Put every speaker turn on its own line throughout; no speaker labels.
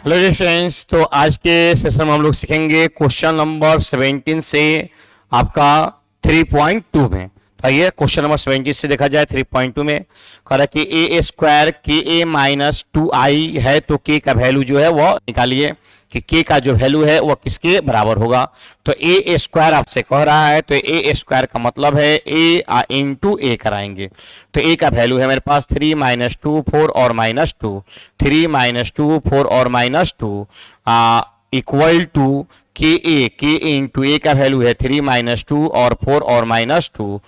Hello जी friends, तो आज के सेशन में हम लोग सीखेंगे क्वेश्चन नंबर 17 से आपका 3.2 में। तो आइए क्वेश्चन नंबर 17 से देखा जाए 3.2 में कह रहा है कि ए स्क्वायर के ए माइनस 2i है, तो के का वैल्यू जो है वो निकालिए कि के का जो वैल्यू है वो किसके बराबर होगा। तो ए स्क्वायर आपसे कह रहा है, तो ए स्क्वायर का मतलब है ए इंटू ए कराएंगे। तो ए का वैल्यू है मेरे पास 3 माइनस 2 4 और माइनस 2, 3 माइनस 2 4 और माइनस 2 इक्वल टू के इंटू ए का वैल्यू है 3 माइनस 2 और 4 और माइनस 2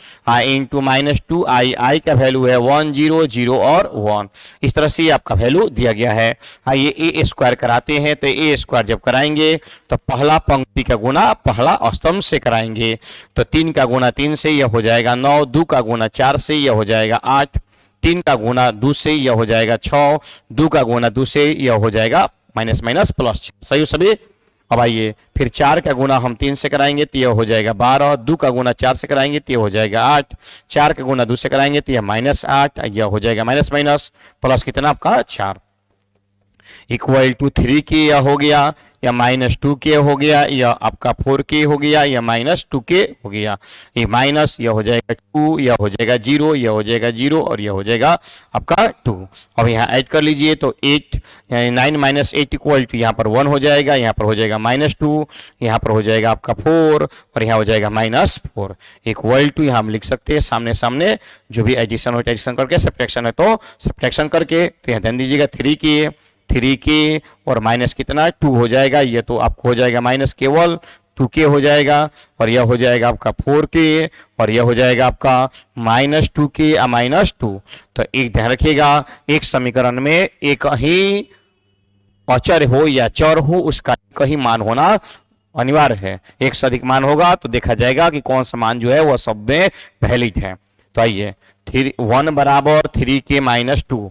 इंटू माइनस 2 आई का वैल्यू है 1 0 0 और 1। इस तरह से आपका वैल्यू दिया गया है। ये ए स्क्वायर कराते हैं, तो ए स्क्वायर जब कराएंगे तो पहला पंक्ति का गुना पहला स्तंभ से कराएंगे। तो 3 का गुना 3 से यह हो जाएगा 9, 2 का गुना 4 से यह हो जाएगा 8, 3 का गुना 2 से यह हो जाएगा 6, 2 का गुना 2 से यह हो जाएगा माइनस माइनस प्लस। सही हो सभी। अब आइए फिर 4 का गुना हम 3 से कराएंगे तो यह हो जाएगा 12, 2 का गुना 4 से कराएंगे तो यह हो जाएगा 8, 4 का गुना 2 से कराएंगे तो यह माइनस 8, यह हो जाएगा माइनस माइनस प्लस कितना आपका 4 इक्वल टू 3 के यह हो गया, या माइनस 2 के हो गया, या आपका 4 के हो गया, या माइनस 2 के हो गया। ये माइनस यह हो जाएगा 2, यह हो जाएगा 0, यह हो जाएगा 0 और यह हो जाएगा आपका 2। अब यहाँ ऐड कर लीजिए तो 8 9 माइनस 8 इक्वल टू यहाँ पर 1 हो जाएगा, यहाँ पर हो जाएगा माइनस 2, यहाँ पर हो जाएगा आपका 4 और यहाँ हो जाएगा माइनस 4 इक्वल टू यहाँ हम लिख सकते हैं सामने सामने जो भी एडिशन हो एडिशन करके, सब्ट्रैक्शन है तो सब्ट्रैक्शन करके। तो यहाँ ध्यान दीजिएगा 3 के और माइनस कितना 2 हो जाएगा, ये तो आपको हो जाएगा माइनस केवल 2 के हो जाएगा, और यह हो जाएगा आपका 4 के, और यह हो जाएगा आपका माइनस 2 के माइनस 2। तो एक ध्यान रखिएगा, एक समीकरण में एक ही अचर हो या चर हो उसका एक ही मान होना अनिवार्य है। एक से अधिक मान होगा तो देखा जाएगा कि कौन सा मान जो है वह सब में वैलिड है। तो आइए 1 बराबर 3 के माइनस 2,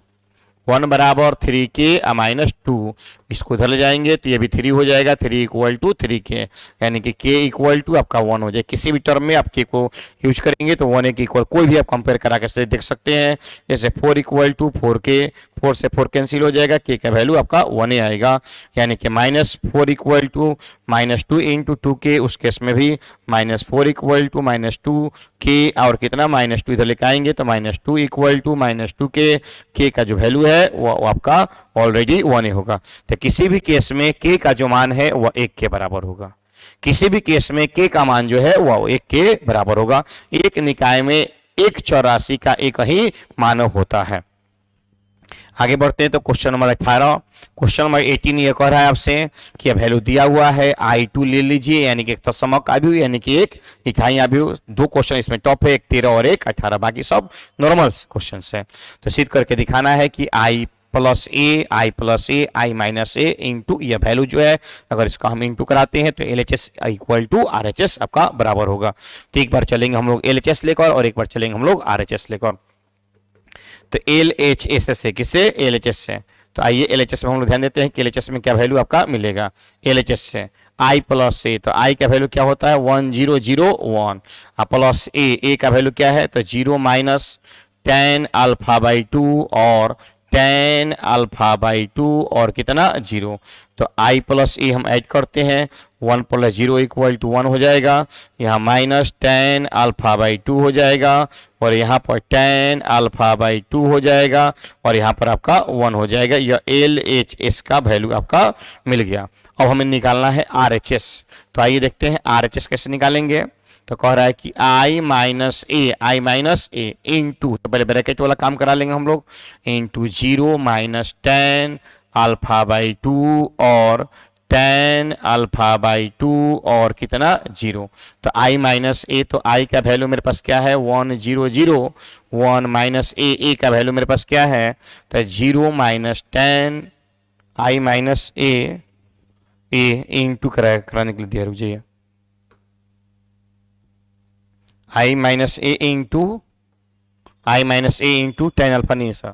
1 बराबर 3 के माइनस 2, इसको उधर ले जाएंगे तो ये भी 3 हो जाएगा, 3 इक्वल टू 3 के, यानी कि के इक्वल टू आपका 1 हो जाए। किसी भी टर्म में आप के को यूज करेंगे तो 1 के इक्वल कोई भी आप कंपेयर करा के देख सकते हैं। जैसे 4 इक्वल टू 4 के, 4 से 4 कैंसिल हो जाएगा, के का वैल्यू आपका 1 ही आएगा, यानी कि minus 4 equal to minus 2 into 2 के, उस केस में भी माइनस 4 इक्वल टू माइनस 2 के और कितना माइनस 2 इधर लेकर आएंगे तो माइनस 2 इक्वल टू माइनस 2 के का जो वैल्यू है वो आपका ऑलरेडी 1 ही होगा। तो किसी भी केस में के का जो मान है वह 1 के बराबर होगा, किसी भी केस में के का मान जो है वह 1 के बराबर होगा। एक निकाय में एक चर राशि का एक ही मानव होता है। आगे बढ़ते हैं तो क्वेश्चन नंबर 18, क्वेश्चन नंबर 18 ये कह रहा है आपसे कि वैल्यू दिया हुआ है I2 ले लीजिए, यानी कि एक तत्समक आव्यूह यानी कि एक इकाई आव्यूह। दो क्वेश्चन इसमें टॉप है, एक 13 और एक 18, बाकी सब नॉर्मल क्वेश्चन है। तो सिद्ध करके दिखाना है कि I plus A, I minus A into यह वैल्यू जो है अगर इसका हम इंटू कराते हैं तो LHS इक्वल टू RHS आपका बराबर होगा। तो एक बार चलेंगे हम लोग LHS लेकर और एक बार चलेंगे हम लोग RHS लेकर। तो LHS से किससे LHS से, तो आइए LHS में हम लोग ध्यान देते हैं कि LHS में क्या वैल्यू आपका मिलेगा। LHS से I प्लस ए, तो I का वैल्यू क्या होता है 1 0 0 1 प्लस ए का वैल्यू क्या है तो 0 माइनस tan अल्फा बाई 2 और tan अल्फा बाई 2 और कितना 0। तो I प्लस ए हम ऐड करते हैं, 1 प्लस 0 इक्वल टू 1 हो जाएगा, यहाँ माइनस tan अल्फा बाई 2 हो जाएगा और यहाँ पर tan अल्फा बाई 2 हो जाएगा और यहाँ पर आपका 1 हो जाएगा। यह LHS का वैल्यू आपका मिल गया। अब हमें निकालना है RHS। तो आइए देखते हैं RHS कैसे निकालेंगे। तो कह रहा है कि आई माइनस ए इंटू, तो पहले ब्रैकेट वाला काम करा लेंगे हम लोग, into 0 minus tan alpha by 2 और tan अल्फा बाई 2 और कितना 0। तो आई माइनस ए, तो आई का वैल्यू मेरे पास क्या है 1 0 0 1 माइनस ए का वैल्यू मेरे पास क्या है तो 0 माइनस tan आई माइनस ए इंटू कराने के लिए दिया, रुक जाइए, आई माइनस ए इंटू tan अल्फा नहीं है सर,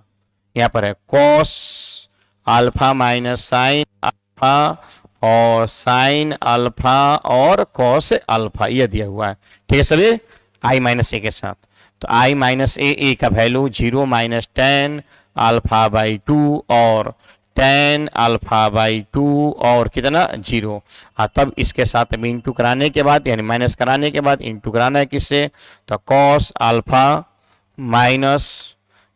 यहाँ पर है cos alpha minus sine alpha और साइन अल्फा और cos अल्फा, यह दिया हुआ है। ठीक है सभी, आई माइनस ए के साथ। तो आई माइनस ए का value 0 minus tan alpha by 2 और tan अल्फा बाई 2 और कितना 0। तब इसके साथ में इंटू कराने के बाद यानी माइनस कराने के बाद इंटू कराना है किससे, तो cos alpha minus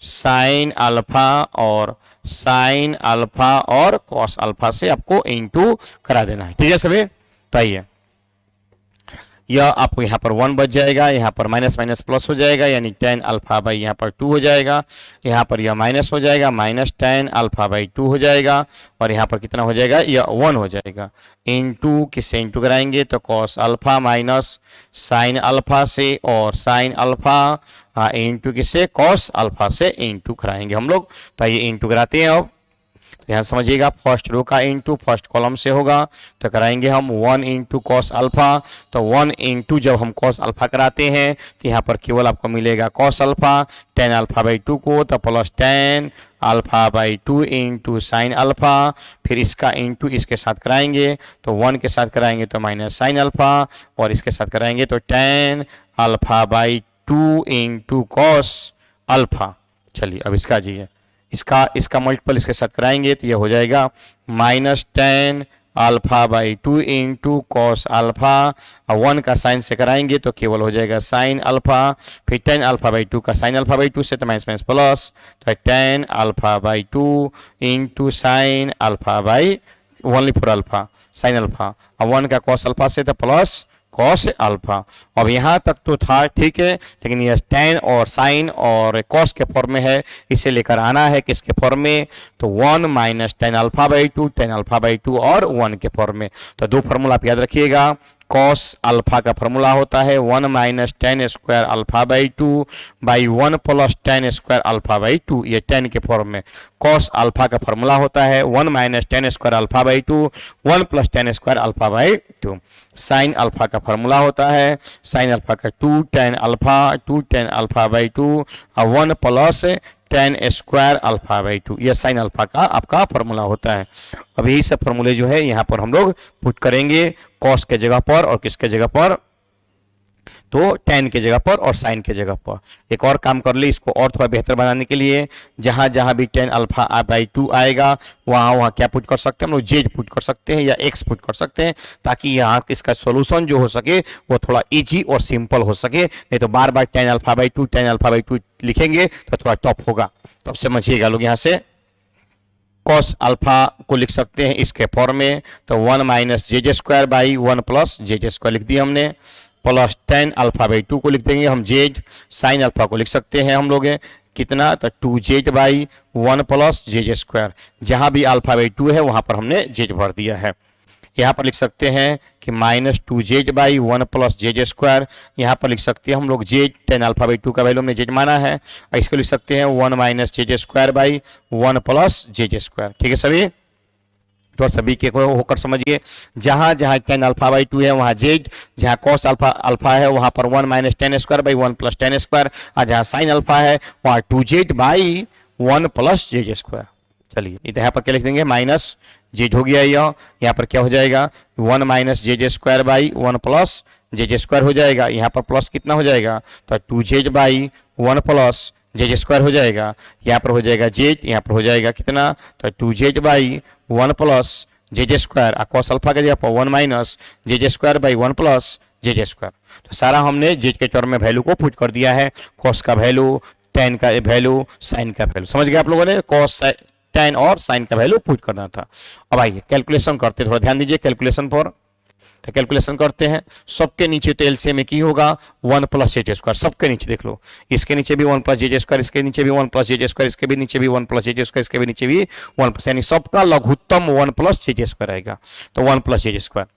sine alpha और साइन अल्फा और cos अल्फा से आपको इंटू करा देना है। ठीक है सभी, तो आइए यह आपको यहाँ पर 1 बच जाएगा, यहाँ पर माइनस माइनस प्लस हो जाएगा यानी tan अल्फा बाई यहाँ पर 2 हो जाएगा, यहाँ पर यह माइनस हो जाएगा माइनस tan अल्फा बाई 2 हो जाएगा और यहाँ पर कितना हो जाएगा, यह 1 हो जाएगा। इंटू किससे इंटू कराएंगे, तो cos alpha minus sine alpha से और साइन अल्फा इंटू किससे, cos अल्फा से इंटू कराएंगे हम लोग। तो ये इंटू कराते हैं। अब ध्यान समझिएगा, फर्स्ट रो का इंटू फर्स्ट कॉलम से होगा तो कराएंगे हम 1 इंटू कॉस अल्फा। तो 1 इंटू जब हम कॉस अल्फा कराते हैं तो यहाँ पर केवल आपको मिलेगा cos alpha tan alpha by 2 को, तो plus tan alpha by 2 into sine alpha, फिर इसका इंटू इसके साथ कराएंगे तो 1 के साथ कराएंगे तो माइनस साइन अल्फा और इसके साथ कराएंगे तो tan alpha by 2 into cos alpha. चलिए अब इसका जाइए, इसका मल्टीपल इसके साथ कराएंगे तो ये हो जाएगा minus tan alpha by 2 into cos alpha, 1 का साइन से कराएंगे तो केवल हो जाएगा साइन अल्फा, फिर tan अल्फा बाई 2 का साइन अल्फा बाई 2 से तो माइनस माइनस प्लस, तो tan alpha by 2 into sine alpha by only for alpha sine alpha, 1 का कॉस अल्फा से तो प्लस कॉस अल्फा। अब यहाँ तक तो था ठीक है, लेकिन ये tan और साइन और कॉस के फॉर्म में है, इसे लेकर आना है किसके फॉर्म में, तो 1 minus tan alpha by 2 tan alpha by 2 और 1 के फॉर्म में। तो दो फॉर्मूला आप याद रखिएगा, कॉस अल्फा का फॉर्मूला होता है 1 minus tan square alpha by 2 by 1 plus tan square alpha by 2, ये tan के फॉर्म में। कॉस अल्फा का फॉर्मूला होता है 1 minus tan square alpha by 2 1 plus tan square alpha by 2। Sine alpha का फॉर्मूला होता है साइन अल्फा का 2 tan अल्फा बाई 2 और 1 plus tan square alpha by 2, यह साइन अल्फा का आपका फॉर्मूला होता है। अब यही सब फॉर्मूले जो है यहाँ पर हम लोग पुट करेंगे कॉस के जगह पर और किसके जगह पर, तो tan के जगह पर और साइन के जगह पर। एक और काम कर ले इसको और थोड़ा बेहतर बनाने के लिए, जहां जहां भी tan अल्फा बाई 2 आएगा वहां क्या पुट कर सकते हैं हम लोग, z पुट कर सकते हैं या x पुट कर सकते हैं, ताकि यहाँ इसका सॉल्यूशन जो हो सके वो थोड़ा इजी और सिंपल हो सके। नहीं तो बार बार tan अल्फा बाई 2 लिखेंगे तो थोड़ा टफ होगा। तो अब समझिएगा लोग, यहाँ से cos अल्फा को लिख सकते हैं इसके फॉर्म में, तो 1 minus J square by 1 plus J square लिख दिया हमने, प्लस tan अल्फा बाई 2 को लिख देंगे हम z, साइन अल्फा को लिख सकते हैं हम लोग कितना, तो 2z by 1 plus J square, जहां भी अल्फा बाई 2 है वहां पर हमने z भर दिया है। यहाँ पर लिख सकते हैं कि minus 2z by 1 plus J square, यहाँ पर लिख सकते हैं हम लोग z, tan अल्फा बाई 2 का वैल्यू हमने z माना है, और इसको लिख सकते हैं 1 minus J square by 1 plus J square. ठीक है सभी, तो सभी के को होकर समझिए, जहां जहां tan अल्फा बाई 2 है वहां z, जहां cos अल्फा है वहां पर 1 minus tan square by 1 plus tan square, और जहां साइन अल्फा है वहां 2z by 1 plus J square. चलिए इधर यहाँ पर क्या लिख देंगे, माइनस z हो गया, यहाँ पर क्या हो जाएगा 1 minus J square by 1 plus J square हो जाएगा, यहाँ पर प्लस कितना हो जाएगा, तो 2z by 1 plus J square हो जाएगा, यहाँ पर हो जाएगा z, यहाँ पर हो जाएगा कितना, तो 2z by 1 plus J square, cos alpha का जगह पर 1 minus J square by 1 plus J square. तो सारा हमने z के टर्म में वैल्यू को पुट कर दिया है, कॉस का वैल्यू, tan का वैल्यू, साइन का वैल्यू। समझ गए आप लोगों ने, कॉस tan और साइन का वैल्यू पुट करना था। अब आइए कैलकुलेशन करते, थोड़ा ध्यान दीजिए कैलकुलेशन पर। तो कैलकुलेशन करते हैं, सबके नीचे तो एलसीएम में की होगा 1 प्लस जे स्क्वायर, सबके नीचे देख लो, इसके नीचे भी 1 प्लस जे स्क्वायर, इसके नीचे भी 1 प्लस जे स्क्वायर, इसके भी नीचे भी 1 प्लस जे स्क्वायर, इसके भी नीचे भी 1 प्लस, यानी सबका लघुत्तम 1 प्लस जे स्क्वायर आएगा, तो 1 प्लस जे स्क्वायर।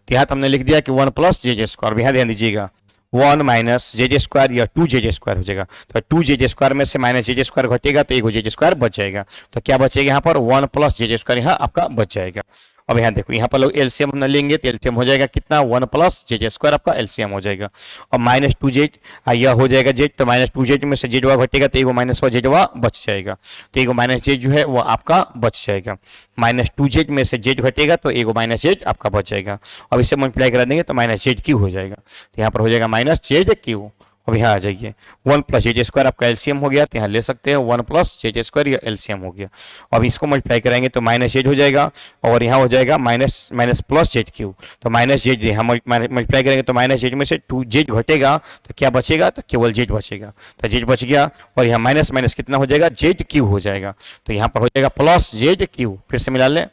तो यहाँ हमने लिख दिया कि 1 प्लस जे स्क्वायर, यहाँ ध्यान दीजिएगा 1 माइनस जे स्क्वायर या 2 जे स्क्वायर हो जाएगा, तो 2 जे स्क्वायर में से माइनस जे स्क्वायर घटेगा तो 1 जे स्क्वायर बच जाएगा, तो क्या बचेगा यहाँ पर 1 प्लस जे स्क्वायर यहाँ आपका बच जाएगा। अब यहाँ देखो, यहाँ पर लोग एलसीएम हम लेंगे तो एलसीएम हो जाएगा कितना, 1 प्लस जे स्क्वायर आपका एलसीएम हो जाएगा, और माइनस 2z यह हो जाएगा z, तो माइनस 2z में से z घटेगा तो एगो माइनस z बच जाएगा, तो एगो माइनस z जो है वो आपका बच जाएगा, माइनस 2z में से z घटेगा तो एगो माइनस z आपका बच जाएगा। अब इसे मल्टीप्लाई करा देंगे तो माइनस z क्यू हो जाएगा, तो यहाँ पर हो जाएगा माइनस z क्यू अब यहाँ आ जाइए, 1 प्लस जे स्क्वायर आपका एलसीएम हो गया, तो यहाँ ले सकते हैं 1 प्लस जे स्क्वायर, या एलसीएम हो गया। अब इसको मल्टीप्लाई कराएंगे तो माइनस जेड हो जाएगा, और यहाँ हो जाएगा minus minus plus Z Q, तो माइनस जेड यहाँ मल्टीप्लाई करेंगे तो माइनस जेड में से 2 जेड घटेगा, तो क्या बचेगा, तो केवल जेड बचेगा, तो जेड बच गया। और यहाँ माइनस माइनस कितना हो जाएगा, जेड क्यू हो जाएगा, तो यहाँ पर हो जाएगा प्लस जेड क्यू। फिर से मिला लें,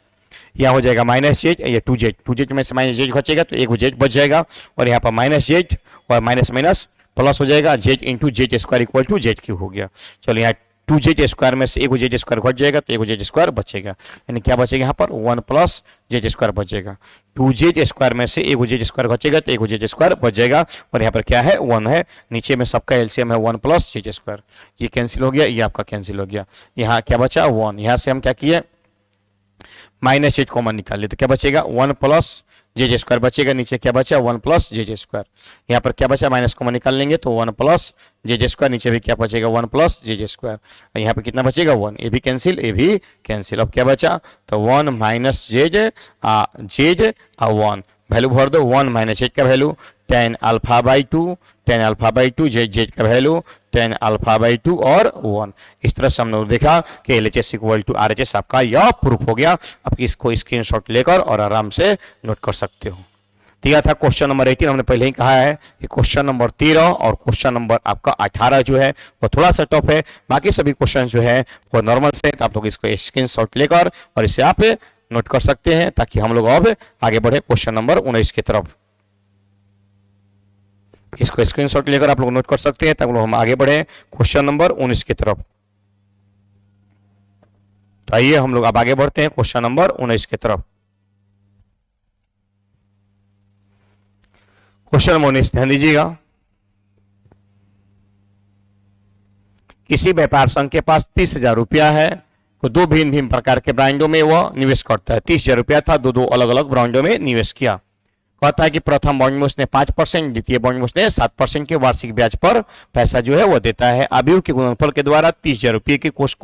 यहाँ हो जाएगा माइनस जेड, ये 2 जेड में से माइनस जेड घटेगा तो एक जेड बच जाएगा, और यहाँ पर माइनस जेड और माइनस माइनस प्लस हो जाएगा, Z into Z square equal to Z Q हो गया। चलो यहाँ 2 जेड स्क्वायर में से एक जेड स्क्वायर घट जाएगा तो एक जेड स्क्वायर बचेगा, यानी क्या बचेगा यहाँ पर 1 प्लस जेड स्क्वायर बचेगा। 2 जेड स्क्वायर में से एक जेड स्क्वायर घटेगा तो एक जेड स्क्वायर बच जाएगा, और यहाँ पर क्या है 1 है, नीचे में सबका एलसीएम है 1 प्लस जेड स्क्वायर, ये कैंसिल हो गया, ये आपका कैंसिल हो गया। यहाँ क्या बचा 1, यहाँ से हम क्या किए माइनस जेड कॉमन निकाल ले, तो क्या बचेगा 1 प्लस जे स्क्वायर बचेगा, नीचे क्या बचा 1 प्लस जे स्क्वायर, यहाँ पर क्या बचा माइनस कॉमन निकाल लेंगे तो 1 प्लस जे स्क्वायर, नीचे भी क्या बचेगा 1 प्लस जे स्क्वायर, यहाँ पर कितना बचेगा 1, ये भी कैंसिल, ये भी कैंसिल। अब क्या बचा तो 1 माइनस जेड 1 वैल्यू भर दो, 1 माइनस जेड का value tan alpha by 2 Z का वैल्यू tan अल्फा बाई 2 और 1। इस तरह से हमने देखा कि LHS इक्वल टू RHS आपका यह प्रूफ हो गया। आप इसको स्क्रीनशॉट लेकर और आराम से नोट कर सकते हो। दिया था क्वेश्चन नंबर 18, हमने पहले ही कहा है कि क्वेश्चन नंबर 13 और क्वेश्चन नंबर आपका 18 जो है वो थोड़ा सा टफ है, बाकी सभी क्वेश्चन जो है वो नॉर्मल से, तो आप लोग इसको स्क्रीनशॉट लेकर और इसे आप नोट कर सकते हैं, ताकि हम लोग अब आगे बढ़े क्वेश्चन नंबर 19 की तरफ। इसको स्क्रीनशॉट लेकर आप लोग नोट कर सकते हैं, ताकि हम आगे बढ़े क्वेश्चन नंबर 19 की तरफ। तो आइए हम लोग अब आगे बढ़ते हैं क्वेश्चन नंबर 19 की तरफ। क्वेश्चन नंबर 19 ध्यान दीजिएगा। किसी व्यापार संघ के पास 30,000 रुपया है, को 2 भिन्न भिन्न प्रकार के ब्रांडों में वह निवेश करता है। 30,000 रुपया था, दो अलग अलग ब्रांडों में निवेश किया। कहता है कि प्रथम बॉन्ड में उसने 5%, द्वितीय बॉन्ड में उसने 7% के वार्षिक ब्याज पर पैसा जो है वो देता है। आयव्यय के गुणनफल के द्वारा 30,000 रुपये के कोष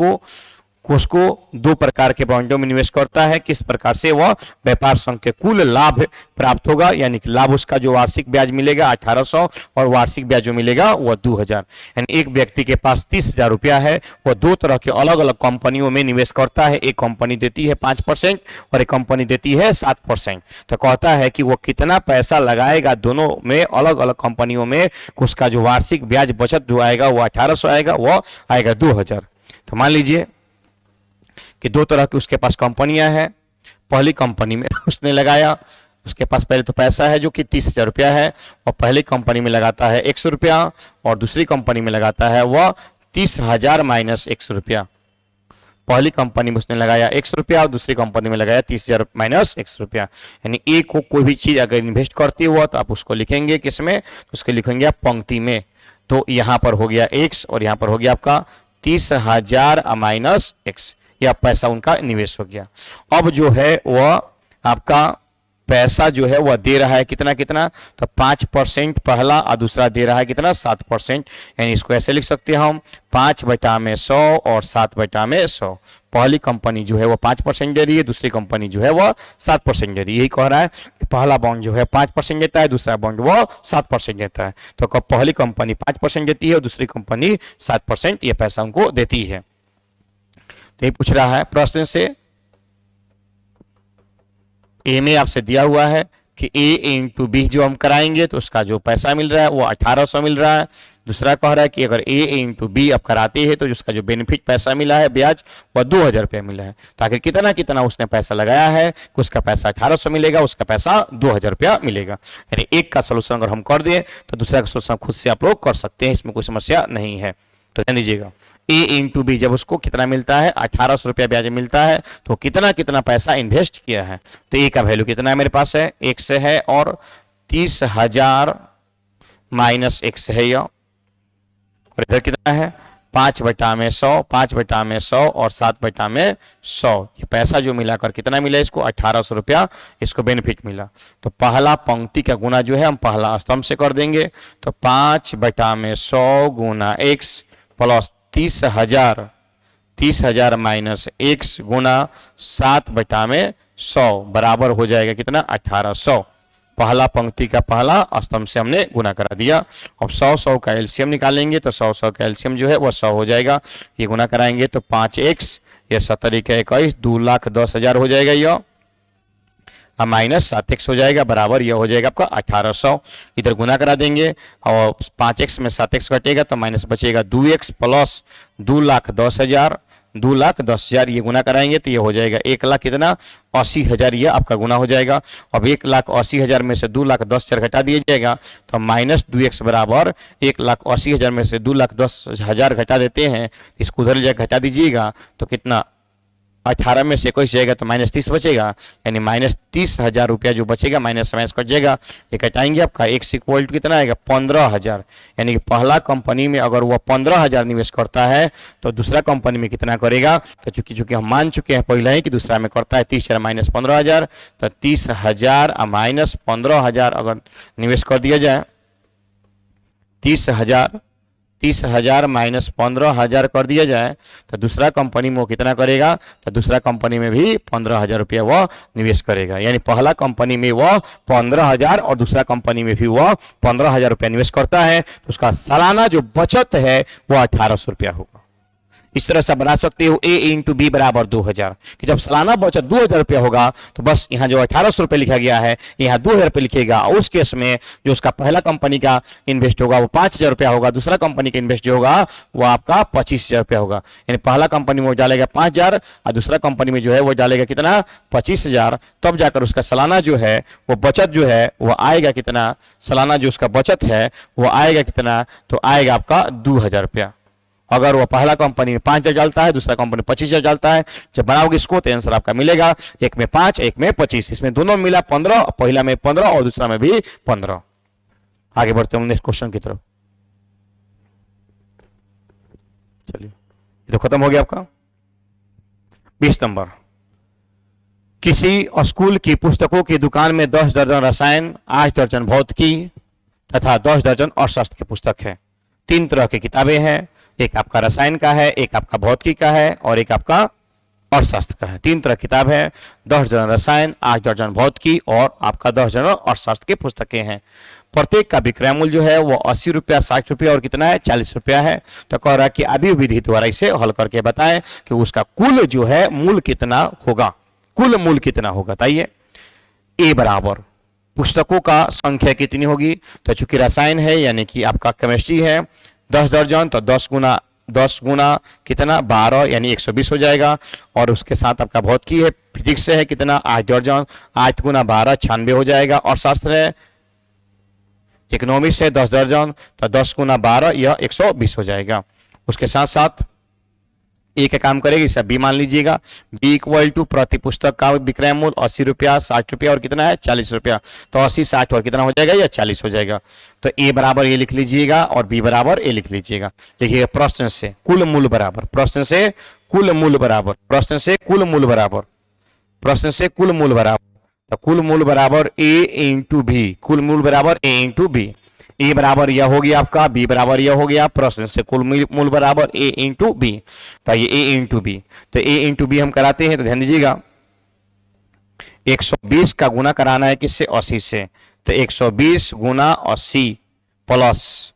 को 2 प्रकार के बॉन्डों में निवेश करता है। किस प्रकार से वह व्यापार संघ के कुल लाभ प्राप्त होगा, यानी कि लाभ उसका जो वार्षिक ब्याज मिलेगा 1800 और वार्षिक ब्याज जो मिलेगा वह 2000। यानी एक व्यक्ति के पास 30,000 रुपया है, वह 2 तरह के अलग अलग कंपनियों में निवेश करता है। एक कंपनी देती है 5% और एक कंपनी देती है 7%। तो कहता है कि वह कितना पैसा लगाएगा दोनों में, अलग अलग कंपनियों में, उसका जो वार्षिक ब्याज बचत जो आएगा वो 1800 आएगा, वह आएगा 2000। तो मान लीजिए कि 2 तरह की उसके पास कंपनियां हैं। पहली कंपनी में उसने लगाया, उसके पास पहले तो पैसा है जो कि 30,000 रुपया है, और पहली कंपनी में लगाता है 100 रुपया, और दूसरी कंपनी में लगाता है वह 30,000 माइनस 100 रुपया। पहली कंपनी में उसने लगाया 100 रुपया और दूसरी कंपनी में लगाया 30,000 माइनस 100 रुपया। यानी एक को कोई भी चीज अगर इन्वेस्ट करती हुआ तो आप उसको लिखेंगे किसमें, तो उसको लिखेंगे आप पंक्ति में। तो यहाँ पर हो गया x और यहाँ पर हो गया आपका 30,000 माइनस x, या पैसा उनका निवेश हो गया। अब जो है वह आपका पैसा जो है वह दे रहा है कितना कितना, तो 5% पहला और दूसरा दे रहा है कितना 7%। यानी इसको ऐसे लिख सकते हैं हम 5/100 और 7/100। पहली कंपनी जो है वह 5% दे रही है, दूसरी कंपनी जो है वह 7% दे रही है। यही कह रहा है कि पहला बॉन्ड जो है 5% देता है, दूसरा बॉन्ड वह 7% देता है। तो पहली कंपनी 5% देती है और दूसरी कंपनी 7% ये पैसा उनको देती है। तो ये पूछ रहा है प्रश्न से, ए में आपसे दिया हुआ है कि ए इंटू बी जो हम कराएंगे तो उसका जो पैसा मिल रहा है वो 1800 मिल रहा है। दूसरा कह रहा है कि अगर ए इंटू बी आप कराते हैं तो उसका जो बेनिफिट पैसा मिला है ब्याज वह 2000 रुपया मिला है। तो आखिर कितना कितना उसने पैसा लगाया है कि उसका पैसा 1800 मिलेगा, उसका पैसा 2000 रुपया मिलेगा। यानी एक का सोल्यूशन अगर हम कर दें तो दूसरा का सोल्यूशन खुद से आप लोग कर सकते हैं, इसमें कोई समस्या नहीं है। तो ध्यान दीजिएगा, ए इंटू बी जब उसको कितना मिलता है 1800 रुपया ब्याज मिलता है, तो कितना कितना पैसा इन्वेस्ट किया है। तो ए का वैल्यू कितना है मेरे पास है, 1 है, और 30,000 माइनस 1 है यह, और इधर कितना है 5/100, 5/100 और 7/100। ये पैसा जो मिलाकर कितना मिला इसको 1800 रुपया इसको बेनिफिट मिला। तो पहला पंक्ति का गुना जो है हम पहला स्तंभ से कर देंगे, तो 5/100 गुना x प्लस 30,000 माइनस x गुना 7/100 बराबर हो जाएगा कितना 1800। पहला पंक्ति का पहला स्तंभ से हमने गुना करा दिया। अब 100 का एलसीएम निकालेंगे तो 100 का एलसीएम जो है वो 100 हो जाएगा। ये गुना कराएंगे तो 5x, ये 70 का 21, 2,10,000 हो जाएगा। यह माइनस 7x हो जाएगा, बराबर यह हो जाएगा आपका 1800। इधर गुना करा देंगे और 5x में 7x घटेगा तो माइनस बचेगा 2x प्लस 2,10,000, 2,10,000 ये गुना कराएंगे तो ये हो जाएगा 1,00,000 कितना 80,000, ये आपका गुना हो जाएगा। अब 1,80,000 में से 2,10,000 घटा दिया जाएगा तो माइनस 2x बराबर 1,80,000 में से 2,10,000 घटा देते हैं, इसको उधर ले घटा दीजिएगा तो कितना 18 में से 21 जाएगा तो माइनस 30 बचेगा, यानी माइनस 30,000 रुपया जो बचेगा माइनस माइनस कट जाएगा। ये घटाएंगे आपका x इक्वल टू कितना आएगा 15,000, यानी कि पहला कंपनी में अगर वह 15,000 निवेश करता है तो दूसरा कंपनी में कितना करेगा। तो चूंकि हम मान चुके हैं पहले ही कि दूसरा में करता है 30,000 माइनस 15,000, तो 30,000 माइनस 15,000 अगर निवेश कर दिया जाए, 30,000 माइनस 15,000 कर दिया जाए तो दूसरा कंपनी में वो कितना करेगा, तो दूसरा कंपनी में भी 15,000 रुपया वह निवेश करेगा। यानी पहला कंपनी में वह 15,000 और दूसरा कंपनी में भी वह 15,000 रुपया निवेश करता है, तो उसका सालाना जो बचत है वह 1,800 रुपया होगा। इस तरह से बना सकते हो a इंटू बी बराबर 2,000, कि जब सालाना बचत 2,000 रुपया होगा तो बस यहाँ जो 1,800 रुपये लिखा गया है यहाँ 2,000 रुपये लिखेगा। उस केस में जो उसका पहला कंपनी का इन्वेस्ट होगा वो 5,000 रुपया होगा, दूसरा कंपनी का इन्वेस्ट जो होगा वो आपका 25,000 रुपया होगा। यानी पहला कंपनी में वो डालेगा 5,000 और दूसरा कंपनी में जो है वो डालेगा कितना 25,000, तब जाकर उसका सालाना जो है वो बचत जो है वो आएगा कितना, सालाना जो उसका बचत है वो आएगा कितना, तो आएगा आपका 2,000 रुपया। अगर वो पहला कंपनी में 5,000 डालता है, दूसरा कंपनी 25,000 डालता है, जब बनाओगे इसको तो आंसर आपका मिलेगा एक में 5 एक में 25, इसमें दोनों मिला 15, पहला में 15 और दूसरा में भी 15। आगे बढ़ते हैं नेक्स्ट क्वेश्चन की तरफ। चलिए ये तो खत्म हो गया आपका। 20 नंबर, किसी स्कूल की पुस्तकों की दुकान में 10 दर्जन रसायन, 8 दर्जन भौतिकी तथा 10 दर्जन अर्थशास्त्र की पुस्तक है। 3 तरह की किताबें हैं, एक आपका रसायन का है, एक आपका भौतिकी का है और एक आपका अर्थशास्त्र का है। 3 तरह किताब है, 10 दर्जन रसायन, 8 दर्जन भौतिकी और आपका 10 दर्जन अर्थशास्त्र की पुस्तकें हैं। प्रत्येक का विक्रय मूल्य जो है वो 80 रुपया, 60 रुपया और कितना है 40 रुपया है। तो कह रहा है कि अभी विधि द्वारा इसे हल करके बताएं कि उसका कुल जो है मूल्य कितना होगा, कुल मूल्य कितना होगा। बताइए ए बराबर पुस्तकों का संख्या कितनी होगी, तो चूंकि रसायन है यानी कि आपका केमिस्ट्री है 10 दर्जन, तो 10 गुना कितना 12 यानी 120 हो जाएगा। और उसके साथ आपका भौतिकी है, फिजिक्स से है कितना 8 दर्जन, 8 गुना 12 96 हो जाएगा। और शास्त्र है इकोनॉमिक्स है 10 दर्जन, तो 10 गुना 12 यह 120 हो जाएगा। उसके साथ साथ ए का काम करेगी, इसे बी मान लीजिएगा। बी इक्वल टू प्रति पुस्तक का विक्रय मूल्य 80 रुपया, 60 रुपया और कितना है 40 रुपया, तो 80 60 और कितना हो जाएगा या 40 हो जाएगा। तो ए बराबर ए लिख लीजिएगा और बी बराबर ए लिख लीजिएगा। देखिएगा प्रश्न से कुल मूल्य बराबर, प्रश्न से कुल मूल्य बराबर, प्रश्न से कुल मूल्य बराबर, प्रश्न से कुल मूल्य बराबर, तो कुल मूल्य बराबर ए इंटू बी, कुल मूल्य बराबर ए इंटू बी। ए बराबर यह हो गया आपका, बी बराबर यह हो गया, प्रश्न से कुल मूल्य बराबर ए इंटू बी। तो ये ए इंटू बी, तो ए इंटू बी हम कराते हैं तो ध्यान दीजिएगा 120 का गुना कराना है किससे 80 से, तो 120 गुना 80 प्लस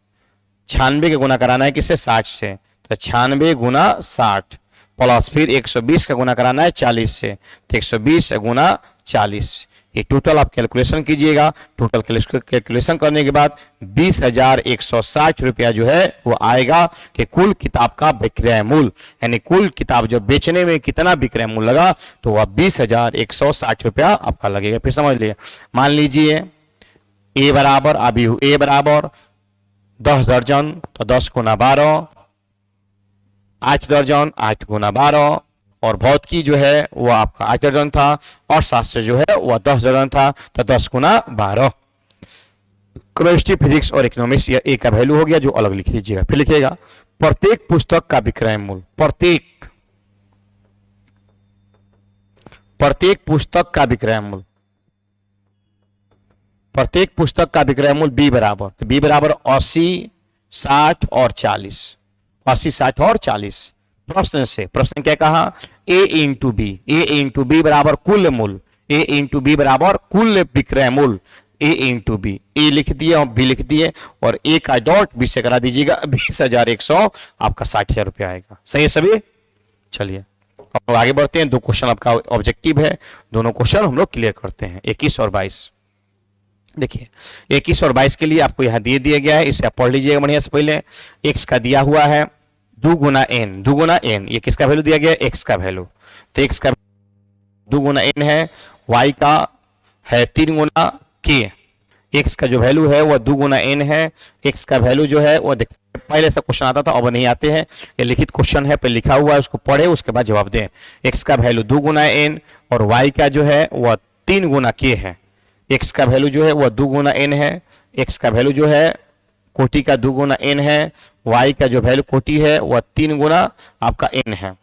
96 का गुना कराना है किससे 60 से, तो 96 गुना 60 प्लस फिर 120 का गुना कराना है 40 से, तो 120 गुना 40। ये टोटल आप कैलकुलेशन कीजिएगा। टोटल कैलकुलेशन करने के बाद 20,160 रुपया जो है वो आएगा कि कुल किताब का विक्रय मूल्य, यानी कुल किताब जो बेचने में कितना विक्रय मूल्य लगा तो वह 20,160 रुपया आपका लगेगा। फिर समझ लीजिए, मान लीजिए ए बराबर अभी ए बराबर 10 दर्जन, तो 10 गुना 12, 8 दर्जन 8 गुना 12 और भौतिकी जो है वो आपका 8 दर्जन था और शास्त्र जो है वह 10 दर्जन था, तो 10 गुना 12। केमिस्ट्री, फिजिक्स और इकोनॉमिक्स यह ए का वैल्यू हो गया जो अलग लिख लीजिएगा। फिर लिखिएगा प्रत्येक पुस्तक का विक्रय मूल्य, प्रत्येक पुस्तक का विक्रय मूल्य, प्रत्येक पुस्तक का विक्रय मूल्य बी बराबर, तो बी बराबर 80 60 और 40, 80 60 और 40। प्रश्न से, प्रश्न क्या कहा ए इंटू बी, ए इंटू बी बराबर कुल मूल्य, ए इंटू बी बराबर कुल विक्रय मूल्य, ए इंटू बी, ए लिख दिए और बी लिख दिए और ए का डॉट बी से करा दीजिएगा, 20,100 आपका 60,000 रुपया आएगा। सही है सभी? चलिए अब आगे बढ़ते हैं। 2 क्वेश्चन आपका ऑब्जेक्टिव है, दोनों क्वेश्चन हम लोग क्लियर करते हैं। 21 और 22 देखिए, 21 और 22 के लिए आपको यहाँ दे दिया गया है, इसे आप पढ़ लीजिएगा बढ़िया से। पहले x का दिया हुआ है 2 गुना n, 2 गुना n, ये किसका वैल्यू दिया गया है? x का वैल्यू। तो x का 2 गुना n है, y का है 3 गुना k, x का जो वैल्यू है वह 2 गुना n है, x का वैल्यू जो है वह पहले ऐसा क्वेश्चन आता था, अब नहीं आते हैं, ये लिखित क्वेश्चन है, पहले लिखा हुआ है, उसको पढ़े उसके बाद जवाब दें। x का वैल्यू 2 गुना n और y का जो है वह 3 गुना k है। x का वैल्यू जो है वह 2 गुना n है, x का वैल्यू जो है कोटि का 2 गुना n है, y का जो वैल्यू कोटि है वह 3 गुना आपका n है।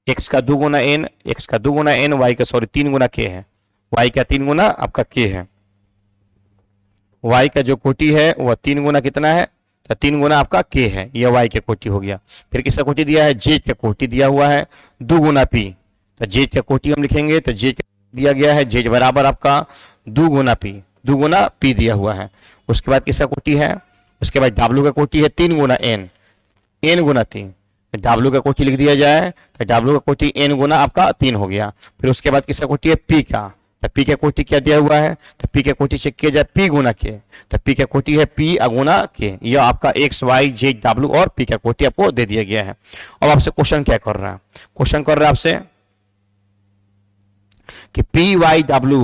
x का 2 गुना n, x का 2 गुना n, y का 3 गुना k है, y का 3 गुना आपका k है। y का जो कोटि है वह 3 गुना कितना है? तो 3 गुना आपका k है, यह y के कोटि हो गया। फिर किसका कोटि दिया है? z का कोटि दिया हुआ है 2 गुना p, तो z का कोटि हम लिखेंगे तो z दिया गया है z बराबर आपका 2 गुना p, 2 गुना p दिया हुआ है। उसके बाद किसका कोटि है? उसके बाद w का कोटि है 3 गुना n, n गुना 3, w का कोटि लिख दिया जाए तो w का कोटि n गुना आपका 3 हो गया। फिर उसके बाद किसका कोटि है? p का, तो p का कोटि क्या दिया हुआ है? तो p का कोटि चेक किया जाए p गुना k, तो p का कोटि है p गुना k, यह आपका x y z w और p का कोटि आपको दे दिया गया है। अब आपसे क्वेश्चन क्या कर रहा है? क्वेश्चन कर रहा है आपसे कि P Y W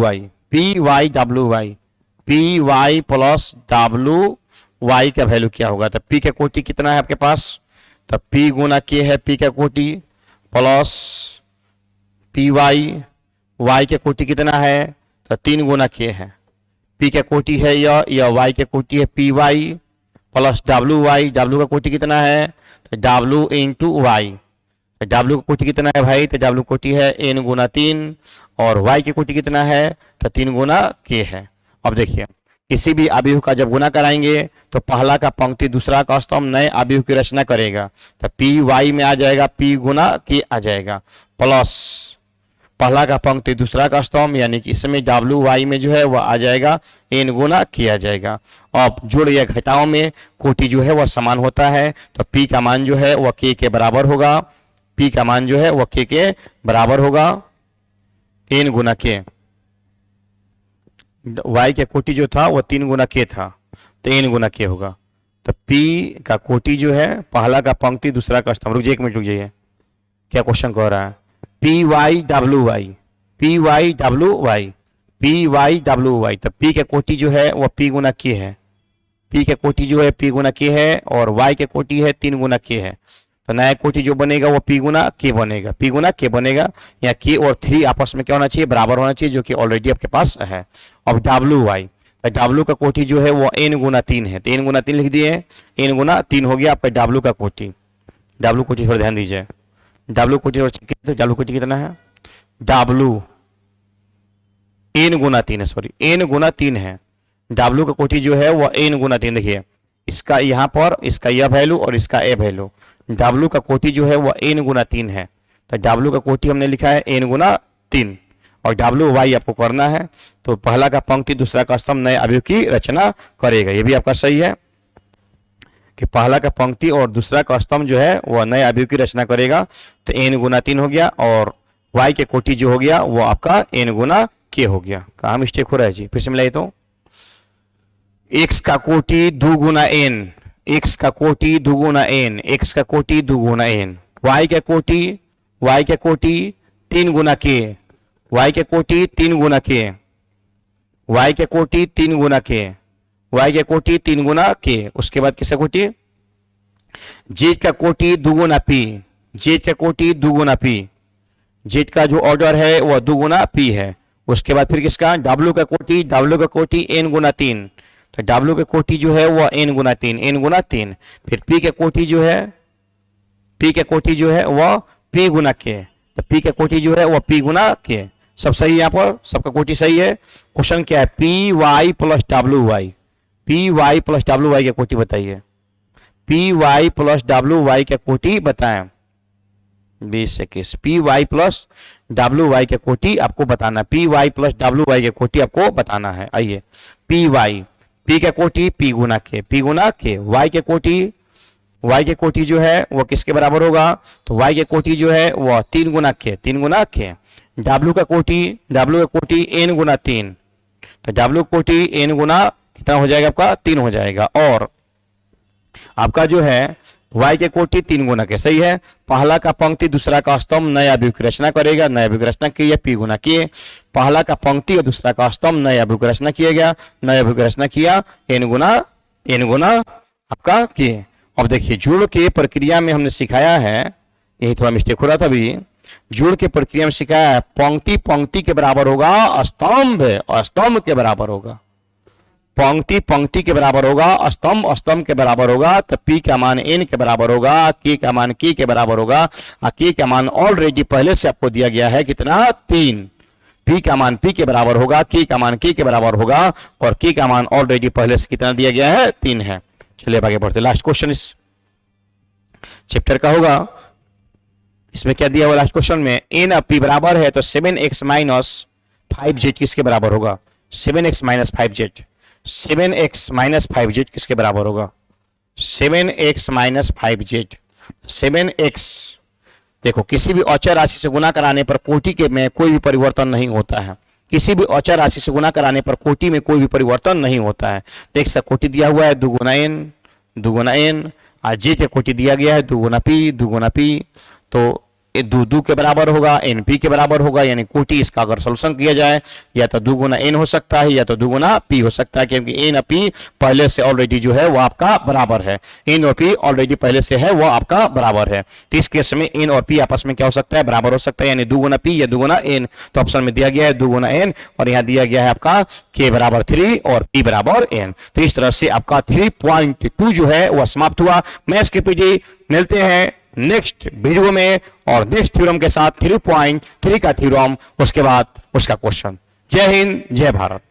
Y plus W Y का वैल्यू क्या होगा? तो p का कोटि कितना है आपके पास? तो p गुना k है p का कोटि प्लस पी वाई, y के कोटि कितना है? तो 3 गुना k है, p का कोटि है यह y के कोटि है P Y plus W Y, w का कोटि कितना है? तो w इंटू वाई, w का कोटि कितना है भाई? तो w कोटि है n गुना 3 और y की कोटि कितना है? तो 3 गुना k है। अब देखिए, किसी भी अवयव का जब गुना कराएंगे तो पहला का पंक्ति दूसरा का स्तंभ नए अवयव की रचना करेगा, तो पी वाई में आ जाएगा p गुना k आ जाएगा, प्लस पहला का पंक्ति दूसरा का स्तंभ यानी कि इसमें डब्ल्यू वाई में जो है वह आ जाएगा n गुना k आ जाएगा। अब जोड़ या घटाव में कोटि जो है वह समान होता है, तो p का मान जो है वह k के बराबर होगा, p का मान जो है वह k के बराबर होगा n गुना k। y के कोटि जो था वह 3 गुना k था, तो n गुना k होगा। तो p का कोटि जो है पहला का पंक्ति दूसरा का स्तंभ, रुक जाइए 1 मिनट रुक जाइए, क्या क्वेश्चन कह रहा है? P Y W Y, P Y W Y, P Y W Y, तो p का कोटि जो है वह p गुना k है, p का कोटि जो है p गुना k है और y के कोटि है 3 गुना k है, तो नया कोटि जो बनेगा वो p गुना k बनेगा, p गुना k बनेगा। यहाँ k और 3 आपस में क्या होना चाहिए? बराबर होना चाहिए, जो कि ऑलरेडी आपके पास है। अब डब्ल्यू वाई, तो डब्ल्यू का कोटि जो है वो n गुना 3 है, तो n गुना 3 लिख दिए, n गुना 3 हो गया आपका डब्ल्यू का कोटि। डब्ल्यू कोटि थोड़ा ध्यान दीजिए, डब्ल्यू कोटि और तो डब्ल्यू कोटि कितना है? डब्ल्यू n गुना 3 है, सॉरी n गुना 3 है, डब्ल्यू का कोटि जो है वह n गुना 3। देखिए इसका यहाँ पर इसका यह वैल्यू और इसका ए वैल्यू, डब्ल्यू का कोटि जो है वह n गुना 3 है, तो डब्ल्यू का कोटि हमने लिखा है n गुना 3 और डब्ल्यू वाई आपको करना है, तो पहला का पंक्ति दूसरा का स्तंभ नए अवयव की रचना करेगा। ये भी आपका सही है कि पहला का पंक्ति और दूसरा का स्तंभ जो है वह नए अवयव की रचना करेगा, तो n गुना 3 हो गया और y के कोटि जो हो गया वो आपका n गुना k हो गया। कहाँ मिस्टेक हो रहा है जी? फिर से मिलाइए तो x का कोटि 2 गुना n, x का कोटि 2 गुना n, x का कोटि 2 गुना n, y के कोटि 3 गुना k, y के कोटि 3 गुना k, y के कोटि 3 गुना k, y के कोटि 3 गुना k। उसके बाद किसका कोटि? z का कोटि 2 गुना p, z का कोटि 2 गुना p, z का जो ऑर्डर है वह 2 गुना p है। उसके बाद फिर किसका? w का कोटि n गुना 3, तो w का कोटि जो है वह n गुना 3, n गुना 3। फिर p का कोटि जो है वह p गुना k, तो p का कोटि जो है वह p गुना k। सब सही है, यहाँ पर सबका कोटि सही है। क्वेश्चन क्या है? P Y plus W Y, P Y plus W Y का कोटि बताइए, P Y plus W Y का कोटि बताएं। 20 P Y plus W Y का कोटि आपको बताना, P Y plus W Y का कोटि आपको बताना है। आइए पी वाई, पी के कोटि पी गुना के, पी गुना के, वाई के कोटि जो है वो किसके बराबर होगा, तो वाई के कोटि जो है वो 3 गुना के, 3 गुना के, डब्ल्यू का कोटि एन गुना 3, तो डब्ल्यू कोटि एन गुना कितना हो जाएगा आपका 3 हो जाएगा, और आपका जो है y के कोटि 3 गुना के, सही है। पहला का पंक्ति दूसरा का स्तंभ नया अभिव्यक्ति रचना करेगा, नया अभिव्यक्ति रचना किया पी गुना किए, पहला का पंक्ति और दूसरा का स्तंभ नया अभिव्यक्ति रचना किया गया, नया अभिव्यक्ति रचना किया एन गुना आपका किए। अब देखिए जुड़ के प्रक्रिया में हमने सिखाया है, यही थोड़ा मिस्टेक हो रहा था अभी, जुड़ के प्रक्रिया में सिखाया है पंक्ति पंक्ति के बराबर होगा, स्तंभ स्तंभ के बराबर होगा, पंक्ति पंक्ति के बराबर होगा, स्तंभ स्तंभ के बराबर होगा, तो पी का मान एन के बराबर होगा, के का मान के बराबर होगा, और के का मान ऑलरेडी पहले से आपको दिया गया है कितना 3, पी का मान पी के बराबर होगा, के का मान के बराबर होगा, और के का मान ऑलरेडी पहले से कितना दिया गया है 3 है। चलिए आगे बढ़ते, लास्ट क्वेश्चन इस चैप्टर का होगा। इसमें क्या दिया हुआ लास्ट क्वेश्चन में, एन अब पी बराबर है तो 7x माइनस 5z किसके बराबर होगा, 7x minus 5z, 7x minus 5z किसके बराबर होगा, 7x माइनस 5z, 7x देखो किसी भी अचर राशि से गुना कराने पर कोटि के में कोई भी परिवर्तन नहीं होता है, किसी भी अचर राशि से गुना कराने पर कोटि में कोई भी परिवर्तन नहीं होता है। देख सकते कोटि दिया हुआ है 2 गुना n, और जे के कोटि दिया गया है 2 गुना p, तो दो के बराबर होगा, एन पी के बराबर होगा, यानी कोटि इसका अगर सोल्यूशन किया जाए या तो 2 गुना एन हो सकता है या तो 2 गुना पी हो सकता है, क्योंकि एन और पी पहले से ऑलरेडी जो है वो आपका बराबर है, एन और पी ऑलरेडी पहले से है वो आपका बराबर है। तो इस केस में एन और पी आपस में क्या हो सकता है, बराबर हो सकता है, यानी 2 गुना पी या 2 गुना एन। तो ऑप्शन में दिया गया है 2 गुना एन, और यहाँ दिया गया है आपका के बराबर 3 और पी बराबर एन। तो इस तरह से आपका 3.2 जो है वह समाप्त हुआ। मैथ्स के पीजी मिलते हैं नेक्स्ट वीडियो में और नेक्स्ट थ्योरम के साथ 3.3 का थ्योरम, उसके बाद उसका क्वेश्चन। जय हिंद, जय भारत।